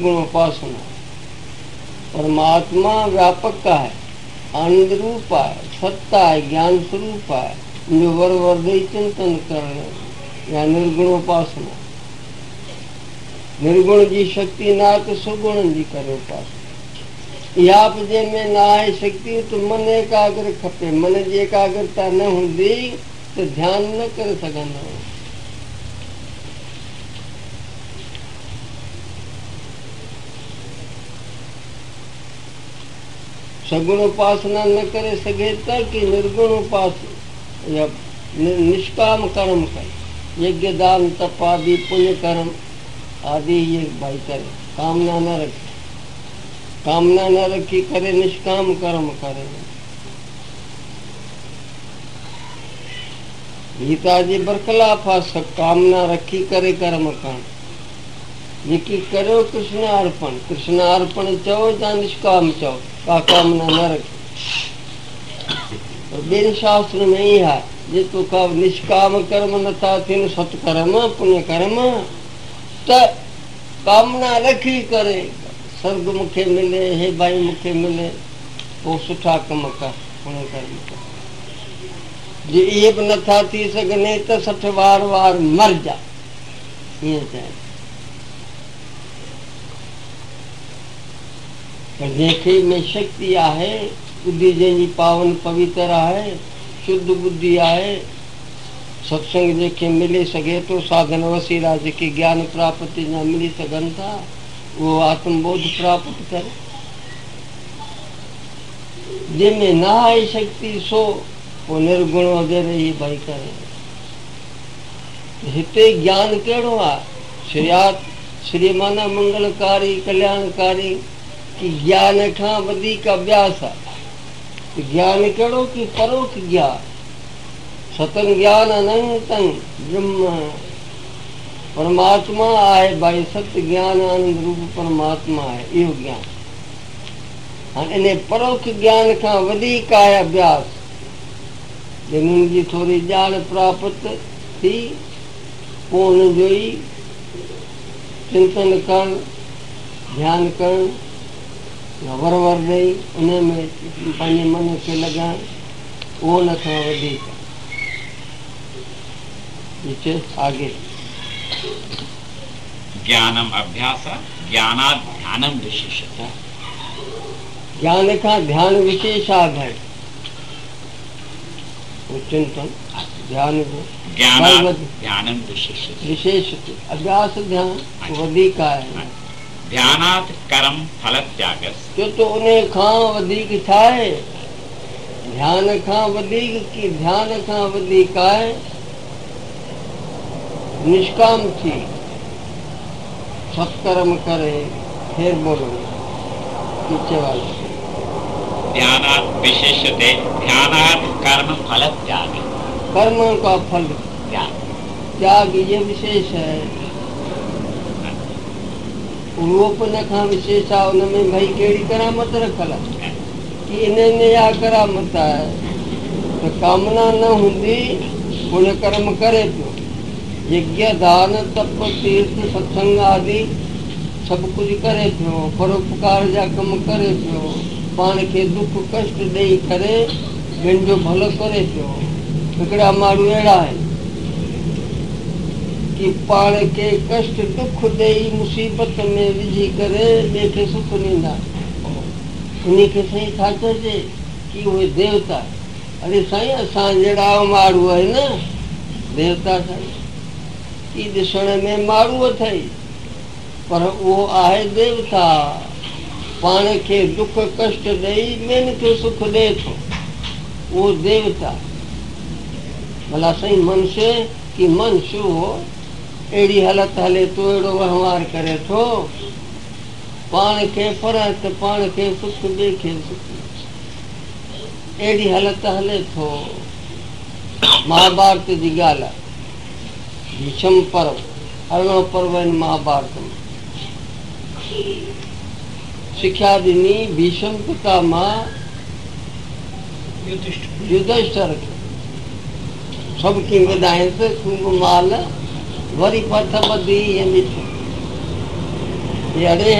निर्गुण उपासना। परमात्मा व्यापक का है, आनंद रूप है, सत्ता है, ज्ञान स्वरूप है, जो वर्दई चिंतन कर या निर्गुण उपासना। निर्गुण जी शक्ति ना तो सुगुण जी करे उपासना। याप जे में ना है शक्ति तो मन एकाग्र खपे। मन जी एकाग्रता न होंदी तो ध्यान न कर सघंदा। सगुण उपासना न करे सके तक निर्गुण उपासना या निष्काम कर्म करे, यज्ञ दान तप आदि पुण्य कर्म आदि ये भाई करे, कामना न रखे। कामना न रखी करे, निष्काम कर्म करे। गीता जी बरखलाफ आ सब कामना रखी करे कर्म करण। जेकी करो कृष्णार्पण, कृष्णार्पण चओ या निष्काम चओ, का कामना न रखे। और बेन शास्त्र में ही है जे तो का निष्काम कर्म नथा थिन सत्कर्म पुण्य कर्म त कामना रखी करे स्वर्ग मुखे मिले, हे भाई मुखे मिले, वो सुठा कम कर पुण्य कर्म कर। जे ये भी नथा थी सघने त 60 वार मर जा, ये चाहे। पर जेके में शक्ति आहे, बुद्धि जंहिंजी पावन पवित्र आहे, शुद्ध बुद्धि आहे, सत्संग जेके मिले सके तो साधन वसीला जेके ज्ञान प्राप्ति जा मिली सघन था, वो आत्मबोध प्राप्त करे। जंहिंमें ना आहे शक्ति सो वो निर्गुण वग़ैरह ही भाई करे। हिते ज्ञान कहिड़ो आहे? श्रीमाना मंगलकारी कल्याणकारी कि ज्ञान खां वधीक अभ्यास आहे। ज्ञान कहिड़ो कि परोक्ष ज्ञान, सतन ज्ञान अनंतं ब्रह्म परमात्मा आहे भाई। सत्य ज्ञान आनंद रूप परमात्मा है, इहो ज्ञान। हाँ, इन परोक्ष ज्ञान खां वधीक आहे अभ्यास। जिन्हनि जी थोरी ॼाण प्राप्त थी पोइ उन जो ई चिंतन करण, ध्यान करण, वर ॾेई उन में पंहिंजे मन खे लॻाइण, उहो न खां वधीक आगे। ज्ञानम अभ्यास ज्ञानात् ध्यानम विशेषता। ज्ञान का ध्यान विशेष भाई, वो चिंतन ध्यान ध्यानम विशेष अभ्यास ध्यान वधिक है। ध्यानात् कर्म फल त्याग, क्यों तो उन्हें खां वधिक छाए, ध्यान खां वधिक की ध्यान खां वधिक है निष्काम थी सत्कर्म करे। फिर बोलो पीछे वाले ध्यानात् विशेषते, ध्यानात् कर्म फल त्याग, कर्म का फल त्याग ये विशेष है। रूपन खां विशेष आहे, उनमें भाई कहिड़ी करामत रखल है कि इन या करामत है। तो कामना न हूंदी पुण्य कर्म करे पियो, यज्ञ दान तप तीर्थ सत्संग आदि सब कुछ करे पियो, परोपकार जा कम करे पियो, पाण खे दुख कष्ट ॾेई करे ॿियनि जो भलो करे पियो। हिकिड़ा माण्हू अहिड़ा आहिनि कि पाण खे कष्ट दुख ॾेई मुसीबत में विझी करे ॿिए खे सुख ॾींदा। उन खे साईं छा चइजे कि उहे देवता। अरे साईं असां जहिड़ा माण्हू आहिनि न देवता साईं, ई ॾिसण में माण्हू अथई पर उहो आहे देवता। पाण खे दुख कष्ट ॾेई ॿियनि खे सुख ॾे थो, उहो देवता। भला साईं मनुष्य कि मनुष्य हो अहिड़ी हालत हले थो, अहिड़ो वहिंवार करे थो, पाण खे पर त पाण खे सुख ॿिए खे सुख, अहिड़ी हालत हले थो। महाभारत जी ॻाल्हि आहे, भीष्म पर्व 18 पर्व आहिनि महाभारत में। शिक्षा ॾिनी भीष्म पिता मां युधिष्ठिर खे, सभु कीअं ॿुधायसि खूब माल वरी पथ ॿधी ईअं ॾिठो। अड़े